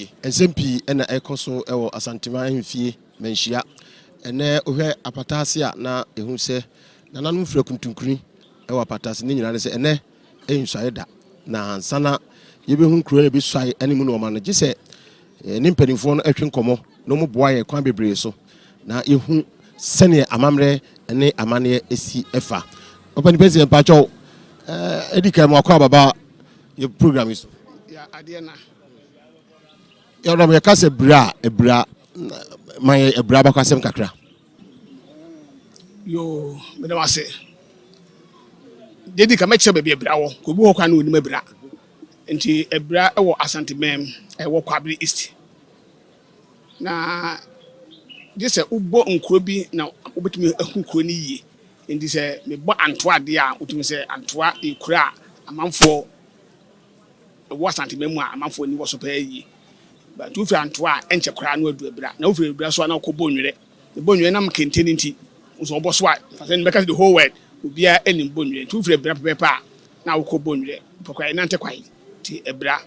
tie ensempii ena ekoso ewo asantima hemfie menhia ene ohwe apatase a na ehu se nananum fra kuntunkuni ewo apatase ne nyina ne se ene ensuaye da na ansana yebehu kuro be suaye animu no ma no gise ni mpanimfo no atwe nkomo no mo boa ye kwan bebre so na ehu sene amamre ene amane esi efa opani president pacho edika mo akwa baba ye program is ya adena ya ro me kase ebra my ebra ba kwasem kakra yo me dem ase dedika me che be ebra wo ko bu ho kwa na onim ebra nti ebra ewo asante mem ewo kwabri east na gese ubo nkuro bi na obetumi ahukuro ni yie nti se me bo antoa de a otumi se antoa ekura amanfo ewo asante mem a amanfo ni wo so pa yie ba tu fi antoa enche kura no adu ebra na ofre ebra so na ko bonwere e bonwere na mkenteni nti so obo so a fa se make the whole world obia enim bonwere tu ofre ebra pepa na wo ko bonwere pokwa na nte kwai ti ebra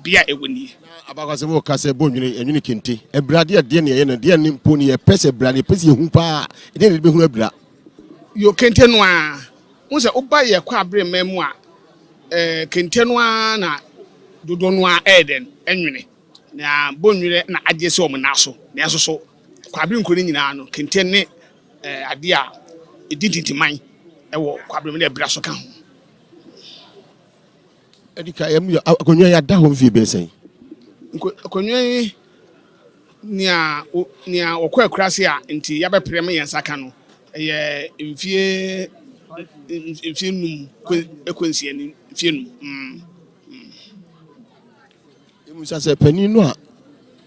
bia ewoni abakwase wo kase bonwere enwini kente ebra de ne ye na de ne mpo ne ye pese ebra ne pese hu pa de ne be hu ebra yo kente no a wo se oba ye kwa abre memu a kente no a na dodo no a eden enwini na bonwere na agye se omo na so na so so kwabre nkoni nyina no kente ne ade a edintitiman ewo kwabre ne ebra so ka ho edika yam akonwa ya da ho mfie be sen akonwa nia okwa akurase a nti ya beprem yensa ka no ye mfie num ekonsie ni mfie num emusa se pani no a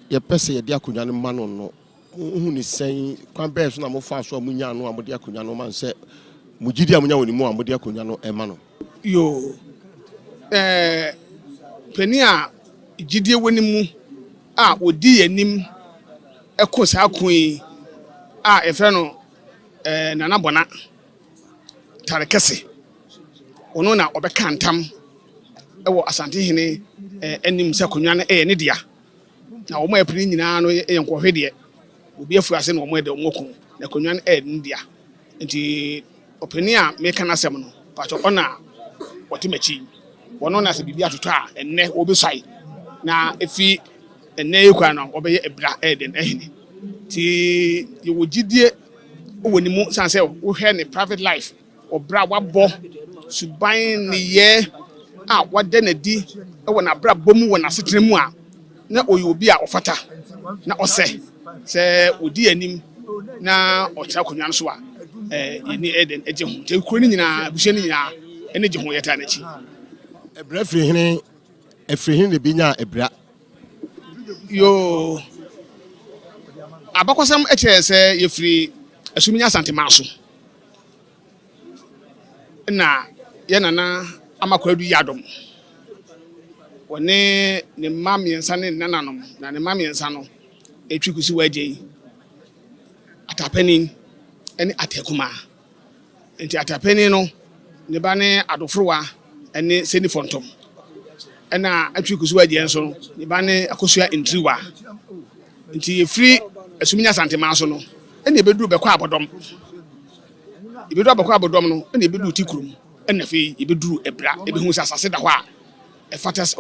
ye pese ye de akonwa no ma no no hu ni sen kwan be so na mo fa so amunya no amode akonwa no man se mugidi amunya woni mu amode akonwa no e ma no yo pani a gidie woni mu a odi yanim ekosa kun a efre no nana Bona tarekese ono na obeka ntam ewo asante hene enim se konwa na ne dia na wo ma apiri nyina no yenkohwe de obi afu ase na wo ma de wo kon na konwa na ne dia nti opani a meka na sem no pacho ona wotimachi wono na se bibia toto a enne obesai na efi enne ekwa no obeye ebra eden ehene ti ye wogidie woni mu sanse wo hwe ne private life obra wabo suban ne ye a wade na di ewo na bra bomu wo na setre mu a na oyo obi a ofata na ose se odi anim na otra konwan so a yeni eden eje hu te kuro ni nyina buhye ni nyina ene je hu yeta na chi ebra efri hene bi nya ebra yo abakwasam eche se yefri asuminya santemaso na ye nana amakwadu yadom wone ne mamiensa ne nananom na ne mamiensa no etwikusi waje atapeni ene atekuma enti atapeni no ne ba ne adofrowa ene seni fontom ena atwikusi waje enso ne ba ne akosua entriwa enti efri asuminya santemaso no ene beduru bekwa abodom ibedu abekwa abodom no ene bedu tikurum ene fe ibeduru ebra ebehu sasase da ho a efatas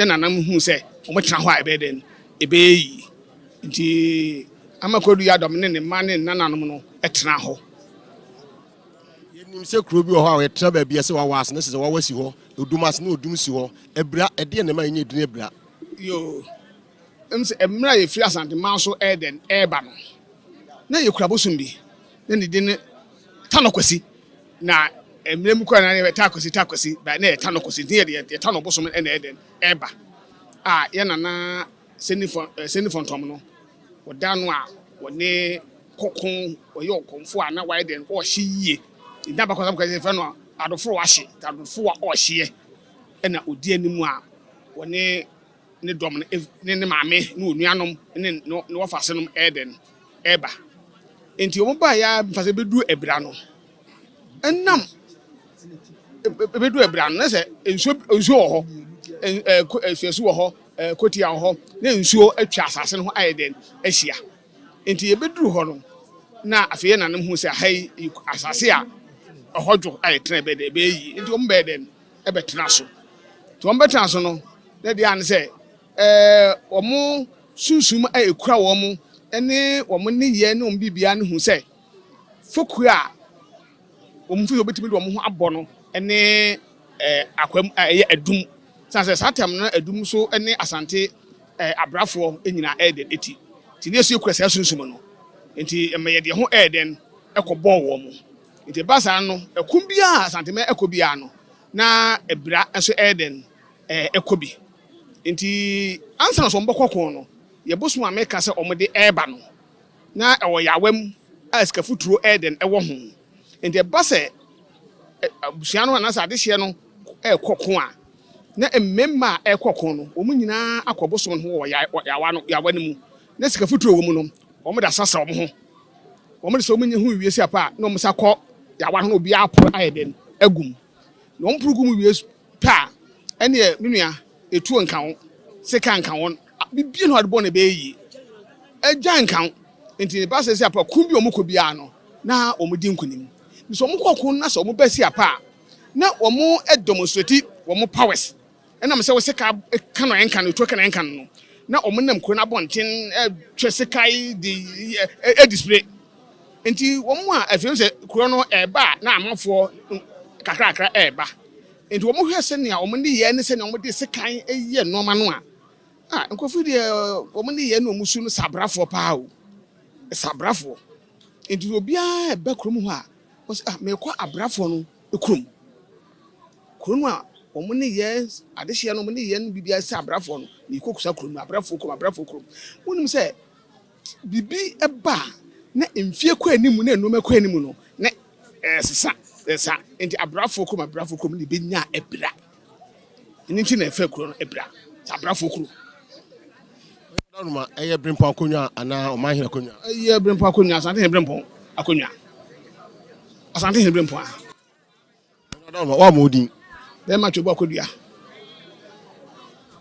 nanam hu se ometena ho a ebeden ebeyi nti amakodu yadom ne mane nananom no etena ho yenim se kuro bi ho a etena ba bia se wa was ne se wa wasi ho odumas ne odum si ho ebra ede ne ma nye dune ebra yo emse emra ye free asante manso eden eba no na ye kura bosum bi na ne din tanokwasi na emrem kwa na ne takwasi ba na tanokwasi din ye tanobosum ene eden eba a ye nana senifon tom no wodanu a wone kokon oye okonfo a na widen o hye nda bakwasam kwa fe no adofo wa hye adofo wa o hye ena odi animu a wone ne dom ne maame ne onuanom ne wo fasenom eden eba enti o ba ya fase bedu ebra no enam bedu ebra no se enso ho enso ho kotia ho na nsuo atwa asase no ho ayeden ahia enti yebeduru ho no na afeye nanem hu se hai asase a ohodwo ayetena be de be yi enti om be den ebetena so to om betena so no na dia an se omo susum ekura wo mo ene wo mo ne ye ne om bibia ne hu se foku a om fi obetimi de wo ho abɔ no ene akwam ye adum sanse satam na adum so ene asante abrafo enyina eden eti ti ne so ekura sa sunsum no enti emeye de ho eden ekɔbɔ wo mo enti basa no ekum bia asante me ekobia no na ebra enso eden ekobi enti ansa so mbɔkɔkɔ no ye bosu ameka se omode eba no na ewo yawam aska futuro eden ewo ho enti basa abusia no na sa de hye no ekɔkɔ a na emmemma ekɔkɔ no omu nyina akɔboso no ho yawa no yawa no mu na sika futuro wo mu no omu da sasa omu ho omu de so omu nye hu wiesi apa na omu sa kɔ yawa no obi aporo ayeden agum na omu purugum wiesi pa ene menua etu nkan sika nkan won bibie no adbo na be yi agya nkan enti ba se apa kumbi omu kɔ bia no na omu di nkunim so omu kɔkɔ na so omu basi apa na omu demonstrate omu powers ena me se wo sika ka no enkan no to ka no enkan no na omu nam kro na bonten twe sika di display enti omu a afiem se kro no eba na amafo kakrakra eba enti omu hwɛ se nea omu ne ye ne se nea omu de sika eye noma no a nkofu de omu ne ye no omu su no sabrafo pa o sabrafo enti obia eba kro mu hɔ a me kɔ abrafo no ekrom krom a omu ne ye adehye no omu ne ye no bibia se abrafo no ne kokusa krom abrafo krom wonim se bibi eba na emfie kɔ animu na enoma kɔ animu no ne sesa enti abrafo krom ne benya ebra nti na efe krom no ebra abrafo krom Noma eye brempo akonwa ana o mahina akonwa eye brempo akonwa asante he brempo akonwa asante he brempo a noma wa modin be ma twebo akodua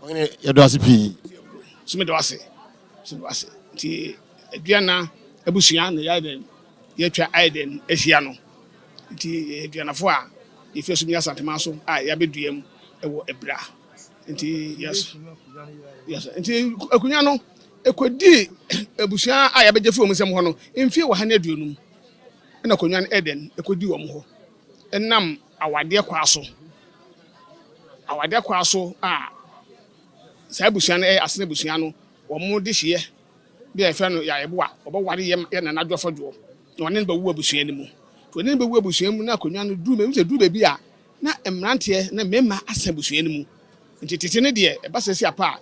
onye yedo asipi sumi do ase ti aduana abusua na yaden yetwa aiden ehia no ti aduanafo a ife sumi asante ma so a yabeduam ewo ebra nti yes nti akunya no ekodi abusua a yabeje fu omusem ho no emfie wa ha na aduonum na akunya no eden ekodi wo mo ho enam awade kwa so a sa abusua no asene abusua no wo mo de hye bi efe no ya yebo a obaware ye na nadwofo dwo na one ba wu abusua ni mu to one ba wu abusua mu na akunya no du me se du ba bi a na emrante na mema asa abusua ni mu nti tete ne de e ba sesi apa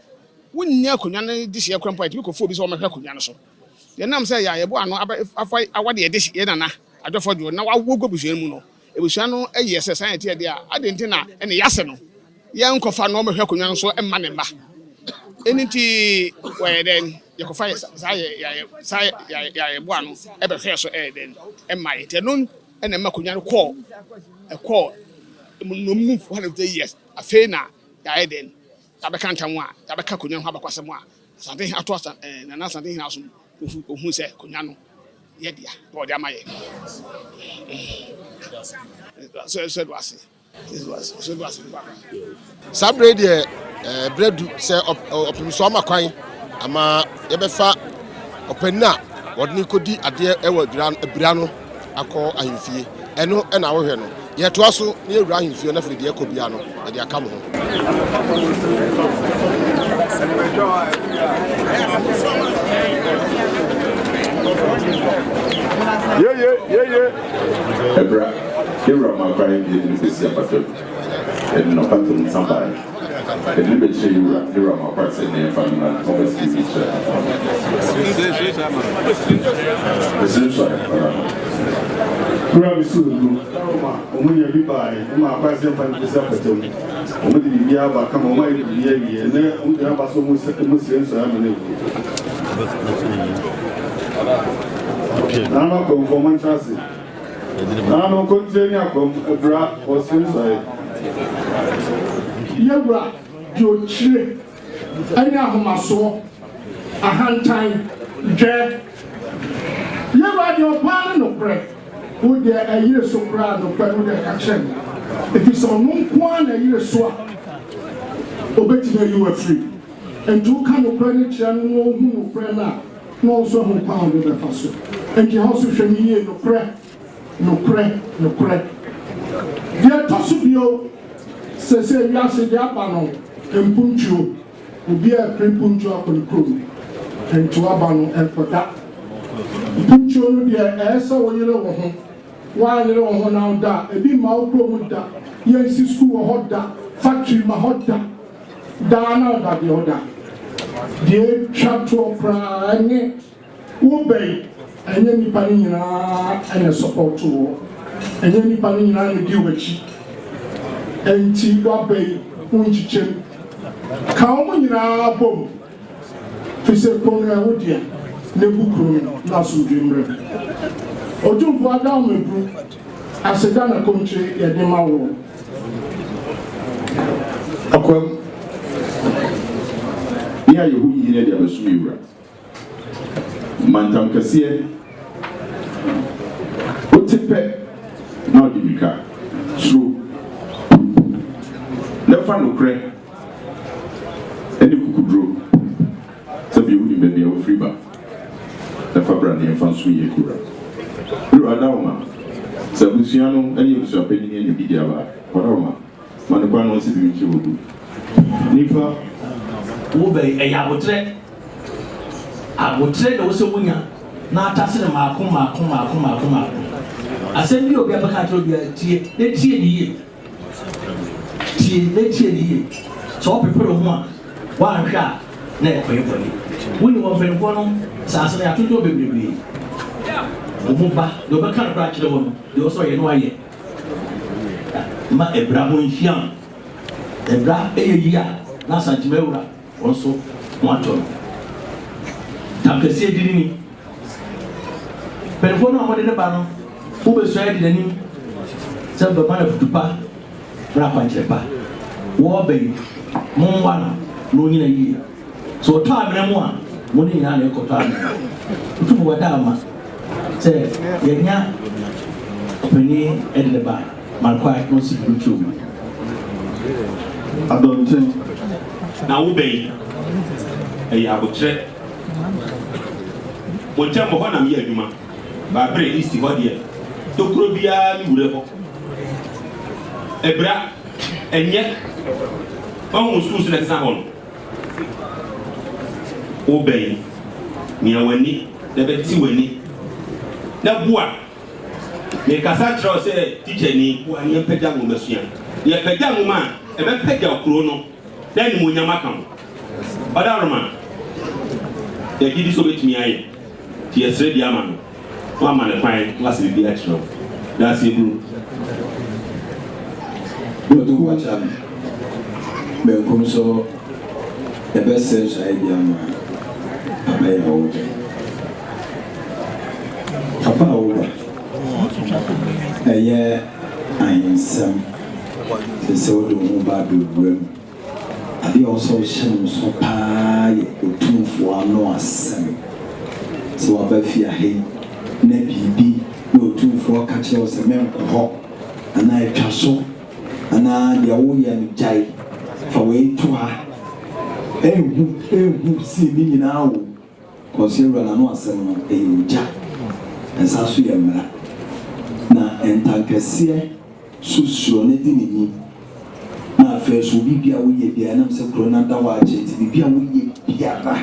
wonnya akunya no de hye krampa ti ko fo bi so o mehwe akunya no so ye nam se ya yebo ano afa awade de hye na adwofo dwo na wawo abusua mu no abusua no eye se san ete de a adenti na ene yase no ye nkofa no mehwe akunya no so emma ne mba eniti weden yakofa ya yebo ano ebe hwe so eden emma ete no ene emma akunya no ko no move 100 years afena ya eden tabeka ntamu a tabeka akunya no abakwasem a sante ato na sante hin aso ohun se akunya no ye dia bo de amaye so do ase sabre de bredu se opimiso amakwan ama yebefa opanna wodni kodi ade ewa abira no akọ ahimfie eno na wo hwe no ye to aso ne ewura ahimfie na fredi ekobia no e de aka mo ho Abira ewura amakwan de sisi apato no pattern somebody the little bit you my person name from obviously Kura bisu omunya bibai uma kwase mfa nisa patom omudi bibia ba kama oma bibia wie ne omudi ba so musenso ya mene nana ko informan trase nana ko ntenya ko Abira osenso ya yabra jochire ɛne ahomasoɔ ahantan dwɛ yɛwɔ deɛ ɔpaa no nokorɛ wo deɛ ɛyere so koraa nokorɛ no deɛ ka kyerɛ no ɛfiri sɛ ɔno nko a na ɛyere so a obɛtumi ayi wɔ afiri nti woka nokorɛ no kyerɛ no na ɔhu nokorɛ no a na ɔnso ho kwan ɔde bɛfa so nti hɔ so hwɛ no yie nokorɛ deɛ ɛtɔ so bio sɛ wiase deɛ aba no mpuntwuo obi a ɛpere mpuntwuo akɔ ne kurom nti waba no ɛnkɔda mpuntwuo no deɛ ɛyɛ sɛ woyere wo ho woayere wo ho na woda ebi ma wo kurom da yɛnsi sukuu wɔ hɔ da factory ma hɔ da daa na woda deɛ woda deɛ twa toɔ koraa ɛne wobɛyi ɛnyɛ nipa no nyinaa ɛne support wɔ ɛnyɛ nipa no nyinaa ne di w'akyi ɛnti wabɛyi wo nkyikyɛm ka wɔn nyinaa bom fi sɛ kɔn no ɛwo deɛ ne bu kurom na asomdwe mmerɛ Otumfuo ada wo meburu aseda na kɔntwe yɛde ma wo akwam ya yehu yine de abasu ewura mantam kɛseɛ otepɛ na ɔde bika suro lefa nokorɛ ɛne kukuduro sɛ bi wudi baabi a wofiri ba lefa bra ne yɛmfa nso yɛ kura biro adawoma sɛ abusua no ɛne abusua panyin ne bi di aba adawoma ma ne kwan no sɛ bi nkyɛ wɔ gu nifa wo bɛ ɛyɛ abotrɛ da wosɛ wonya na atase ne maako asɛm bi obi abɛka kyerɛ obi tie ne tie ne yie sɛ ɔpepere ho a woanhwɛ a na ɛkɔyɛ bɔne wone wɔ mpanimfoɔ no saase no yɛatoto bebree wo ho ba deɛ wobɛka no koraa kyerɛ wɔ no deɛ wɔ sɛ ɔyɛ no ayɛ ma Abira ho nhyiam Abira ɛyɛ yi a na asantima awura wɔn nso wɔn atɔ no tamkɛseɛ dini ni mpanimfoɔ no a wɔde ne ba no wobɛsua yɛ de n'anim sɛ bɛma na futupa bra akwankyerɛ pa wɔɔbɛyi monwa no na ɔnyina yie sɛ ɔtɔ amena mu a mo ne nyinaa na ɛkɔtɔ amena Otumfuo wɔda ama sɛ yɛnya ɔpanin ɛde ne ba malkwae na ɔsi kurutwo mu adɔnten na wobɛyi ɛyɛ abotrɛ wɔnkyɛn bɔ hɔ na meyɛ adwuma baabere east hɔ deɛ tokuro biara ne wura hɔ Abira ɛnyɛ ɔmo sukuu so na ɛsesa hɔ no wobɛyi nea w'ani na bɛti w'ani na bua mekasa kyerɛw sɛ teacher ni bua ne yɛmpagya nwoma sua yɛpagya nwoma a ɛbɛpagya kuro no na animonyam aka ho ɔdaroma yɛgye so bɛtumi ayɛ nti yɛsrɛ di ama no woama ne kwan wase biribi akyerɛw na ase buru Otu wacha benkum so ebese nsae bi ama Appiah wo papa wo ɛyɛ ayinsam sɛ wo do ho ba bewuram ade ɔso hyɛm so paa yɛ Otumfuo ano asɛm sɛ waba fi ahe na biribi na Otumfuo ka kyerɛ wo sɛ menkɔ hɔ anaa atwa so ana deɛ woyɛ no gyae fa weitu ha ɛhu si ne nyinaa wo kɔsɛ awura n'ano asɛm no ɛyɛ ogya ɛsa so yɛ mmara na ntankɛseɛ susuro ne di n'ani na afei so biribi a woyɛ biara nam sɛ kuro no da wɔ akyɛ nti biribi a woyɛ biara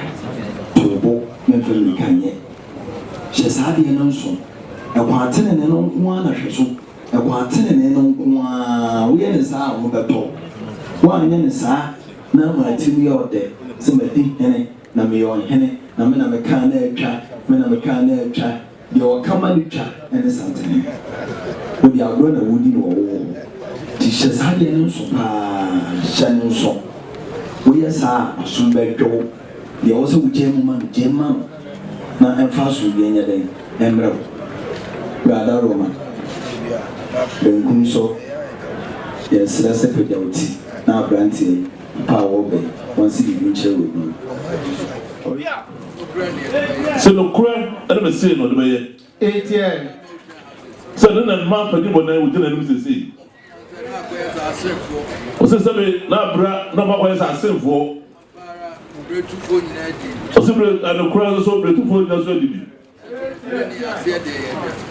tobo memfa mirika nyɛ hyɛ saa deɛ no nso ɛkɔ atene ne no nko ara na hwɛ so ɛkɔ atene ne no nko ara woyɛ ne saa a wobɛtɔ woanyɛ ne saa na maatimi yɛ ɔdɛ sɛ madi hene na meyɛ ɔhene na me na mekaa na atwa me na mekaa na atwa deɛ ɔkama ne twa ɛne santene wode agorɔ na wodi ne wɔwɔ nti hyɛ saa deɛ no nso paa hyɛ no nso woyɛ saa a asom bɛdwow deɛ wɔ sɛ wogye mu ma no gye ma no na ɛmfa so deɛ nyɛ dɛn ɛmmerɛ wo brada Roma benkum so yɛsrɛ sɛ pagya wo ti na aberanteɛ pa a wɔbɛn once you share with me. So no cry, I never say no the way. 8 years. So then a man for you when I would tell him to see. Osese na bra na ma kwesa asemfo. Osebe and cry so Otumfuo na so dibi.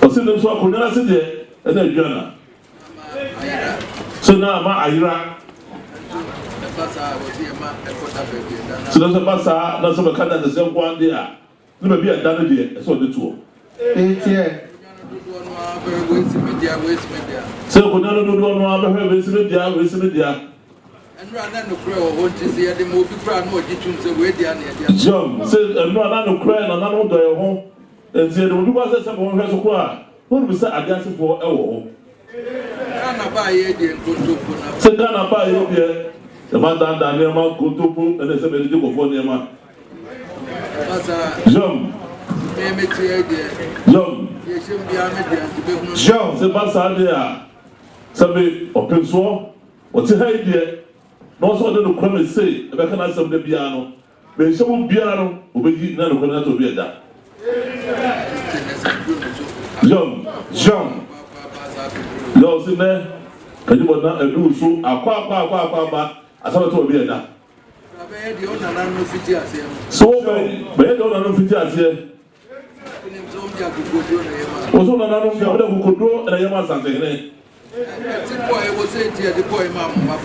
Osebe so akonya na se de na aduana. So na ma ayira. So na basa na so be kada de sem kwa de a. Na be bia dan de so de tuo. 8 years. So akonya no do no abehwe be se media. Jom, say no na cry na no do your home. And say the people say some one so kwa. Who be say against for e wo. Say Ghana ba ye be the man dan Daniel ma kotopo and say be go for nema. Jom. Jom, say basa dia. Say Otumfuo, what say here? No so de no kwame say e be kana asem de bia no be nhyem bia no obeji na no kwame to bia da Jom yo se ne kadi bona edu so akwa ba asaba to bia da be de ona na no fiti ase so be de ona no fiti ase o so na no bia de kokodro na yema sante ne boy was saying to the boy, Mamma,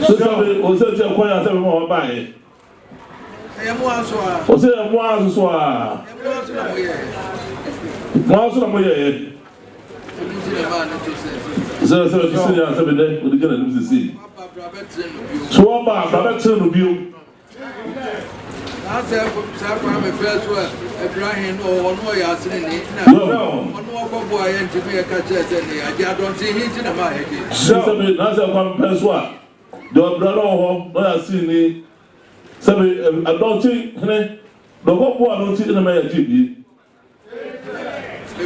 so was it a quiet more by it? I am one so. Was it a one so? Mouse of my head. So, every day with the gun to see. Swap up, I bet to you. I said, I'm a first word, a Brian or no, you're saying it. No, boy, and to me a catcher, I don't see him in my head. So, that's a one person. Your brother, what I see me. So, I don't think, the whole I don't see in the mayor TV. A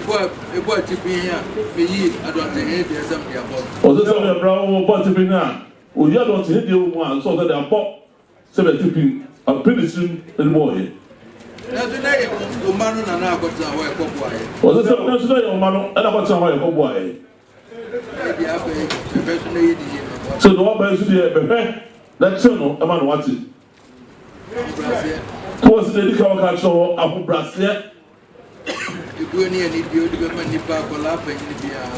boy to be here, I don't think there's something about. Or the brown boy to be now. Oh, you don't hit you one, so that I bought 70. I'm pretty soon anymore here. That's the name of man and I got to work for boy. Was it that's the name of man and I got to work for boy? So the one person here, that channel, a man wants it. Was the Nickel Catcher of Brazil? You go near the deal to money back or laughing.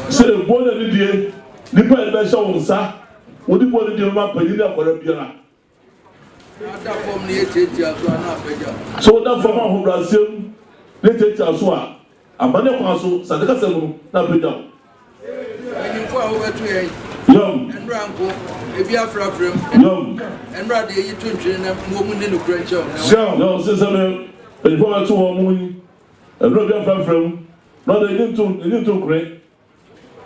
So, one of the day, the president shows, sir, what do you want to do about Pedina for a piano? So that from our Brazil, they take us one. And Bona Paso, Sadaka Semu, not be down. Young and Ranko, if you are from young and rather you to train a woman in the French. No, Sister, but you are 2 women, and not from, not a little great.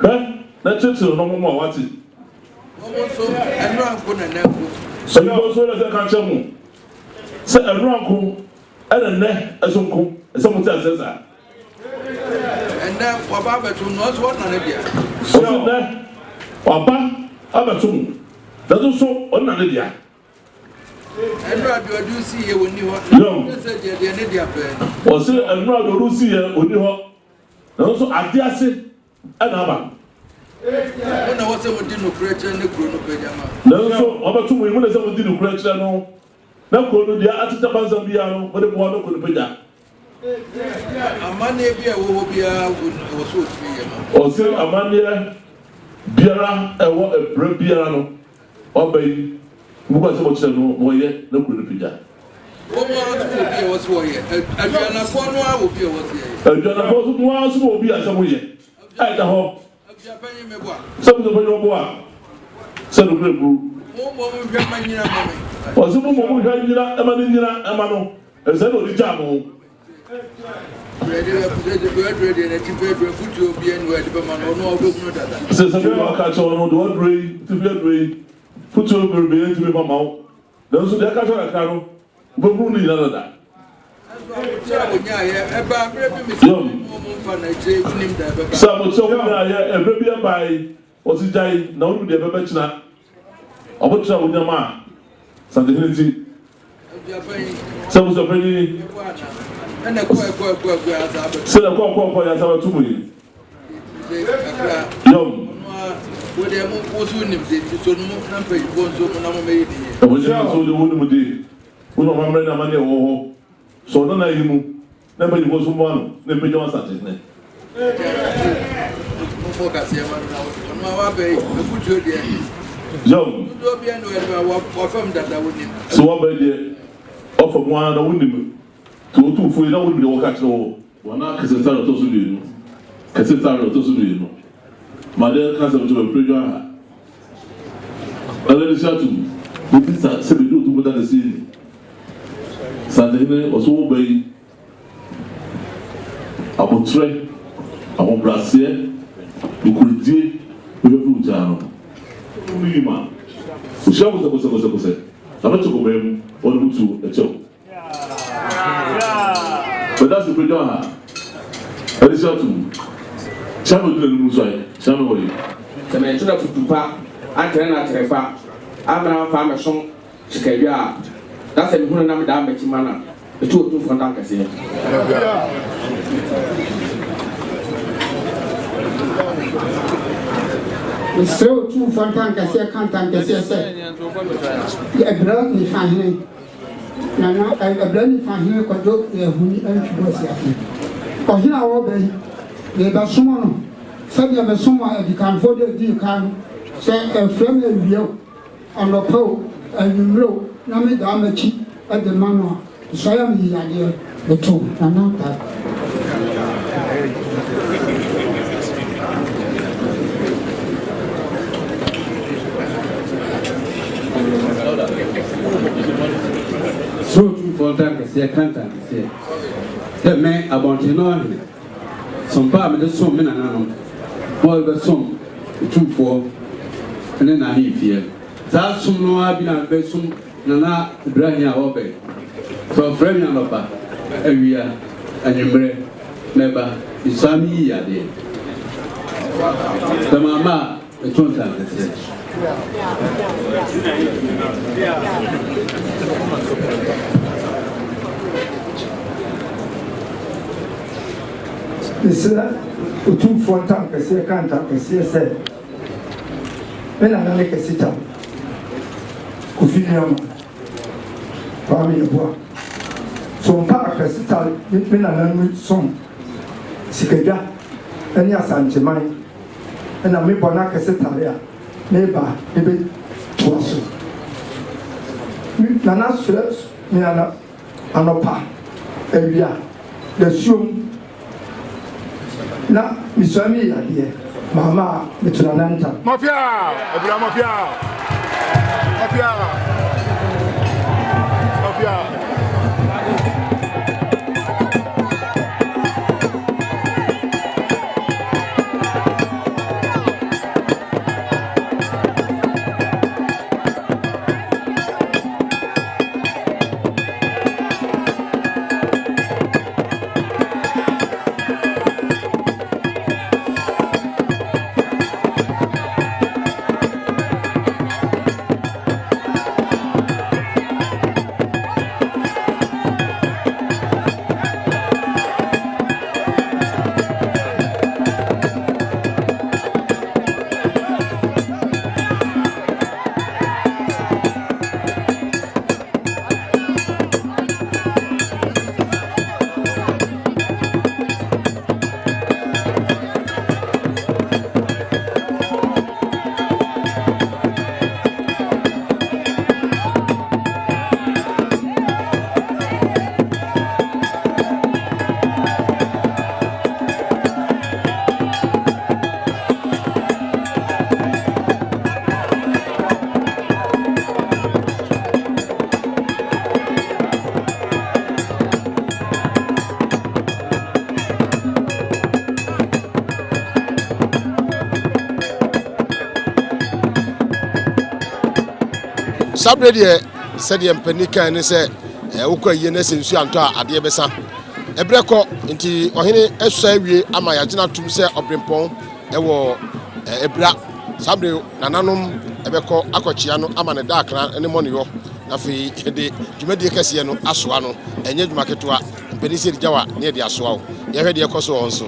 That's it, no more what's it. And Ranko and so you also as a catcher. Say a ranko and a neck as uncle, as someone says that. And then Wababa to not what none of you. So there, Wabba, Abatum, that's also on an idea. And rather do see you when you want to say the idea. Or say, and rather do see you when you want. And also, I dare say, and Abba. When I was able to do creature and the Bruno Pajama. No, so about 2 women as I would do creature. No, now go to the Atita Zambiano, but the water could be done. A man will be a or say a man Biara, a bread piano, or baby, who was much more yet, no could be done. What was here? A Jana Fonwa will be a Jana will be as somewhere. At the home. Some of the boy, some of the group. Or some woman who had Ebenezer, Amano, and said, "Oh, the Jamo." Ready, and a timber foot to be anywhere, but no, says some people catch on the old way, to be a way, put to be to be my mouth. Those who catch on a canoe, but who need another. Some a baby by was it die? No, the Babachna. I would travel with your man. Something Some of the and a quack, Send a call as our 2 million. Young. Would they move him? So, number you want to maybe. I was also the woman with the woman of money or so. Don't I you? Never you was one, never you answer his name. Focus here, on my way, put you there. Young. Don't be anywhere from that I wouldn't. So, what by the offer one, I wouldn't to Otumfuo, I wouldn't be all catch all. One Kessetare to do. Kessetare to do. My dear cousin to a prayer. I let it shout to me. This is a do to put on the scene. Sunday was all by a portrait, a home brassier, who could do with a blue channel. Man, who shall was said. I'm not to go him or to a joke. But that's the prayer. I let it shout to me. Channel didn't lose right. Channel way. The mention of Tupa, I cannot refer. I'm a farmer song, Chicago. That's a good number down by Chimana. The 2 from Dancassi. We saw 2 from Dancassi, can't Dancassi. A blood me find him. Now, a blood find him, could do the Huni and Chibos. Or here I obey. They are someone. Said there was someone you can afford it, you can say a friend of you on the pole and you know, Nami Damachi at the manor. So I am the idea, the 2, and not that. So, 2 for time to say, I can't say. The man about you know. Some part of the sum in an all the sum, 2 4, and then I leave here. That's some no I've been at Besum, Nana, Brania Obe. So, Frame Yanopa, Area, and your bread, never, is some year there. The Mama, the 2 times the church. Mr. Otumfuo Kessetare can't say, when I make a sit up, Kufinium, family boy. So, Park Kessetare, when I learn song, Sikaja, and Yasanjamai, and I make Bona Kessetare, neighbor, maybe twice. Nana's flesh, Niana, Anopa, Abira, the shoe. Na miswami ya die mama mitunananta mafia Abira mafia Sabre said the Penica and say, Uka Yenes and Suanta at the Ebesa. Ebreko, into Ohine Esawi, Amayajina to say Obrimpon, Ewo Ebra, Sabre, Nananum, Ebeko, Aquachiano, Amana Dakra, and the money. afei de dwumadie kɛseɛ no asoa no ɛnyɛ dwuma ketewa mpani sɛ gyawa ne de asoa wo yɛhwɛ deɛ ɛkɔ so wɔn so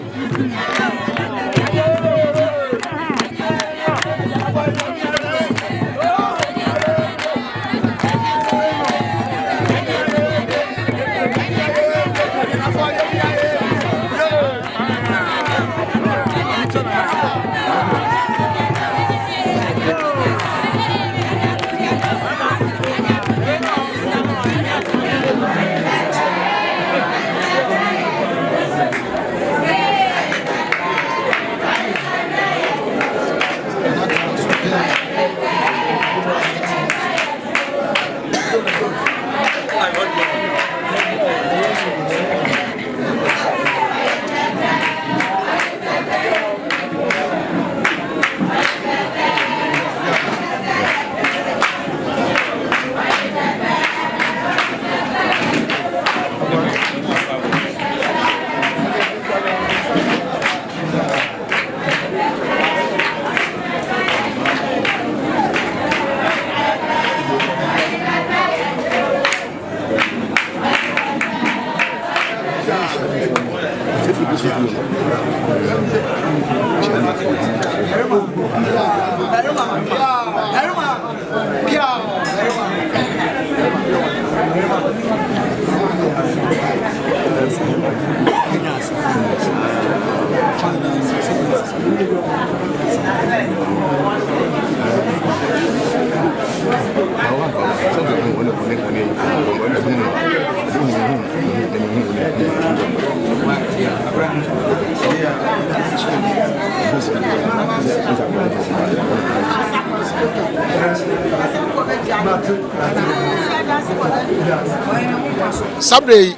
Sabre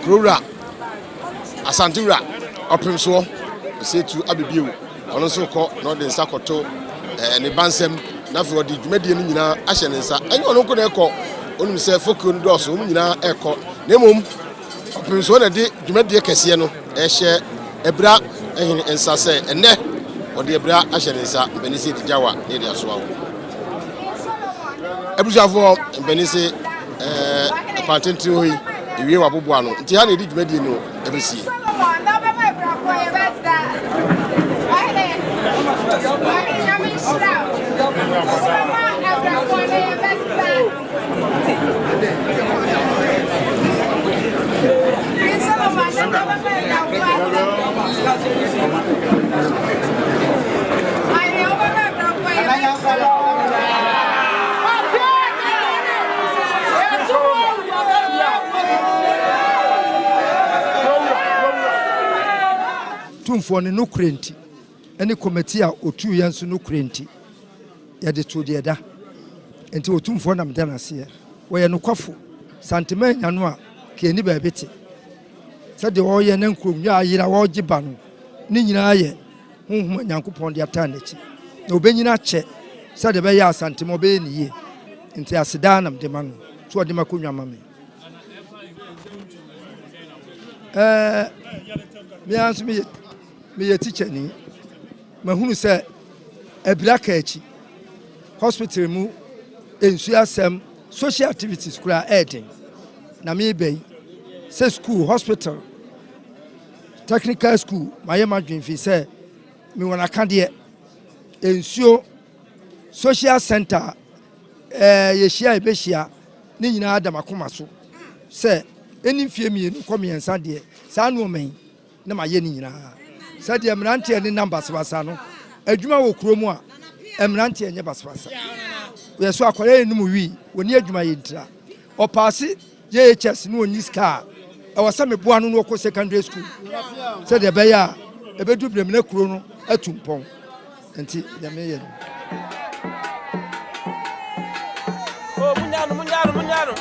Krura Asantura Oprimso say to Abibiu ono so ko no de nsa koto ne bansem na fo de dwumadie no nyina ahye ne nsa enye ono ko na ekọ onum se foko no do so mu nyina ekọ na mom Oprimso na de dwumadie kese no ehye Abira ehine nsa se enne ode Abira ahye ne nsa Ebenezer de jawa ne de aso awo Abusafo Ebenezer kwantenti hoyi iwie wabobo ano nti ha na edi dwumadie no ebesi Otumfuo ne no krenti ene committee a otu yenso no krenti ya de to de da enti Otumfuo na meda na se wo ye no kwafo santema nya no a ke ni ba beti se de wo ye na nkrom ya ayira wo giba no ni nyina ye honhom Nyankopon de ata na chi na obenyina che se de be ya santema obe ni ye enti aseda na mde ma no so de makonwa ma me mi anso me ye teacher ni mahunu se Abira kachi hospital mu ensu asem social activities kura aiding na me be se school hospital technical school my madwin fi se me wona kade ensu social center ye hia e be hia ni nyina adam akoma so se eni fie mi no komiensa de sa no men na maye ni nyina said the Emirante and numbers was no. Adwuma wo kromu a Emirante enye basfasa. We so akware no wi woni adwuma yintra. O pass JHS no oni ska. E wasa meboa no ko secondary school. Said the beya e bedu brem na kuro no atumpon. Enti ya meye. Oh munyano.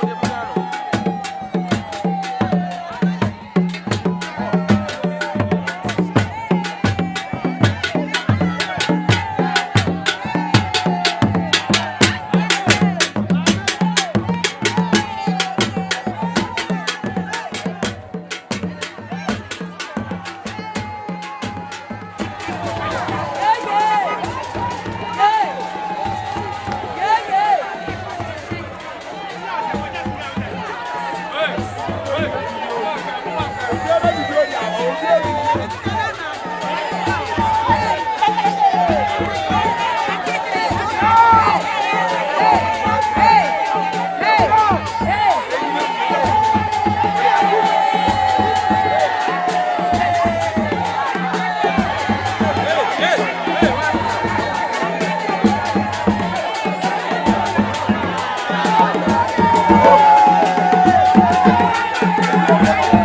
Hey!